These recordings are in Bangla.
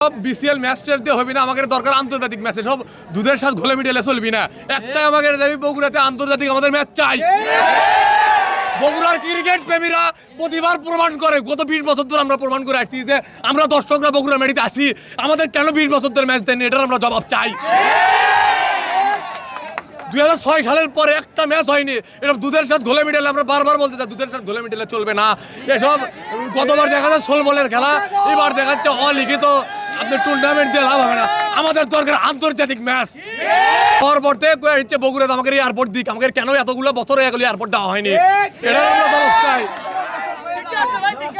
সব বিসিএল ম্যাচ দিয়ে হবে না, আমাদের দরকার আন্তর্জাতিক ম্যাচে। সব দুধের সাথে ঘোলে মিডিয়ালে চলবি না। একটাই আমাদের দাবি, বগুড়াতে আন্তর্জাতিক আমাদের ম্যাচ চাই। বগুড়ার ক্রিকেট প্রেমীরা প্রতিবার প্রমাণ করে, গত 20 বছর ধরে আমরা প্রমাণ করে আসছি যে আমরা দর্শকরা বগুড়া মেডিতে আসি, আমাদের কেন 20 বছর ধরে ম্যাচ দেননি, এটার আমরা জবাব চাই। 2006 সালের পরে একটা ম্যাচ হয়নি। এসব দুধের সাথে ঘোলে মিডিয়ালে আমরা বারবার বলতে চাই, দুধের সাথে ঘোলে মিডিয়ালে চলবে না। এসব গতবার দেখা যায় 16 বলের খেলা, এবার দেখা যাচ্ছে অলিখিত আপনার টুর্নামেন্ট দিয়ে লাভ হবে না। আমাদের দরকার আন্তর্জাতিক ম্যাচ। পরবর্তী হচ্ছে বগুড়াতে আমাদের এয়ারপোর্ট দিক, আমাদের কেন এতগুলো বছর হয়ে গেল এয়ারপোর্ট দেওয়া হয়নি, এটার আমরা জবাব চাই।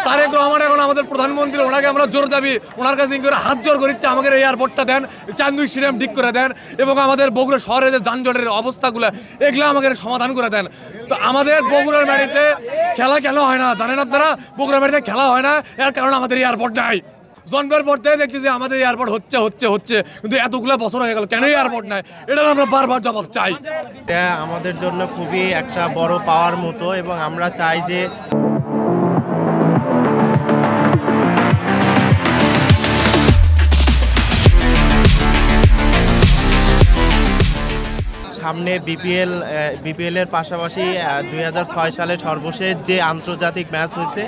তারেক রহমান এখন আমাদের প্রধানমন্ত্রী, ওনাকে আমরা জোর দাবি, ওনার কাছে হাত জোর করিচ্ছে আমাদের এয়ারপোর্টটা দেন, চান্দুই স্টেডিয়াম ঠিক করে দেন, এবং আমাদের বগুড়া শহরের যে যানজটের অবস্থাগুলো এগুলো আমাদের সমাধান করে দেন। তো আমাদের বগুড়ার মাটিতে খেলা কেন হয় না জানেন আপনারা? বগুড়ার মাটিতে খেলা হয় না এর কারণ আমাদের এয়ারপোর্ট নাই। জন্মের পর থেকে দেখছি যে আমাদের এয়ারপোর্ট হচ্ছে, কিন্তু এতগুলো বছর হয়ে গেল কেন এয়ারপোর্ট নাই, এটার আমরা বারবার জবাব চাই। এটা আমাদের জন্য খুবই একটা বড় পাওয়ার মতো, এবং আমরা চাই যে সামনে বিপিএল এর পাশাপাশি 2006 সালে সর্বশেষ যে আন্তর্জাতিক ম্যাচ হয়েছে,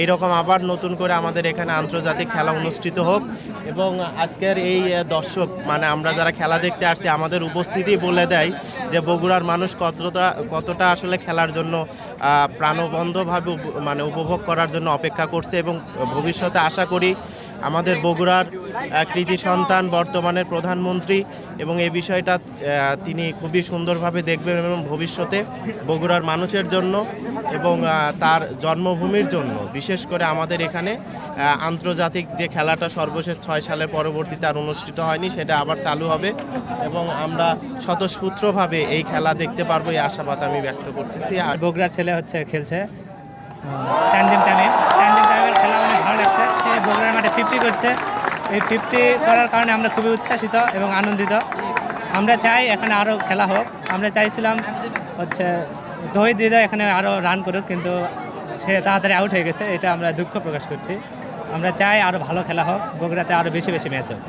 এইরকম আবার নতুন করে আমাদের এখানে আন্তর্জাতিক খেলা অনুষ্ঠিত হোক। এবং আজকের এই দর্শক মানে আমরা যারা খেলা দেখতে আসছি, আমাদের উপস্থিতি বলে দেয় যে বগুড়ার মানুষ কতটা আসলে খেলার জন্য প্রাণবন্ধভাবে মানে উপভোগ করার জন্য অপেক্ষা করছে। এবং ভবিষ্যতে আশা করি আমাদের বগুড়ার কৃতি সন্তান বর্তমানের প্রধানমন্ত্রী, এবং এই বিষয়টা তিনি খুবই সুন্দরভাবে দেখবেন, এবং ভবিষ্যতে বগুড়ার মানুষের জন্য এবং তার জন্মভূমির জন্য বিশেষ করে আমাদের এখানে আন্তর্জাতিক যে খেলাটা সর্বশেষ 6 সালের পরবর্তীতে আর অনুষ্ঠিত হয়নি, সেটা আবার চালু হবে, এবং আমরা স্বতঃস্ফূর্তভাবে এই খেলা দেখতে পারবো, এই আশাবাদ আমি ব্যক্ত করতেছি। আর বগুড়ার ছেলে খেলছে তানজিমের খেলা অনেক ভালো লাগছে। সে বগুড়ার মাঠে 50 করছে। এই 50 করার কারণে আমরা খুবই উচ্ছ্বাসিত এবং আনন্দিত। আমরা চাই এখানে আরও খেলা হোক। আমরা চাইছিলাম তৌহিদ হৃদয় এখানে আরও রান করুক, কিন্তু সে তাড়াতাড়ি আউট হয়ে গেছে। এটা আমরা দুঃখ প্রকাশ করছি। আমরা চাই আরও ভালো খেলা হোক, বগুড়াতে আরও বেশি ম্যাচ হোক।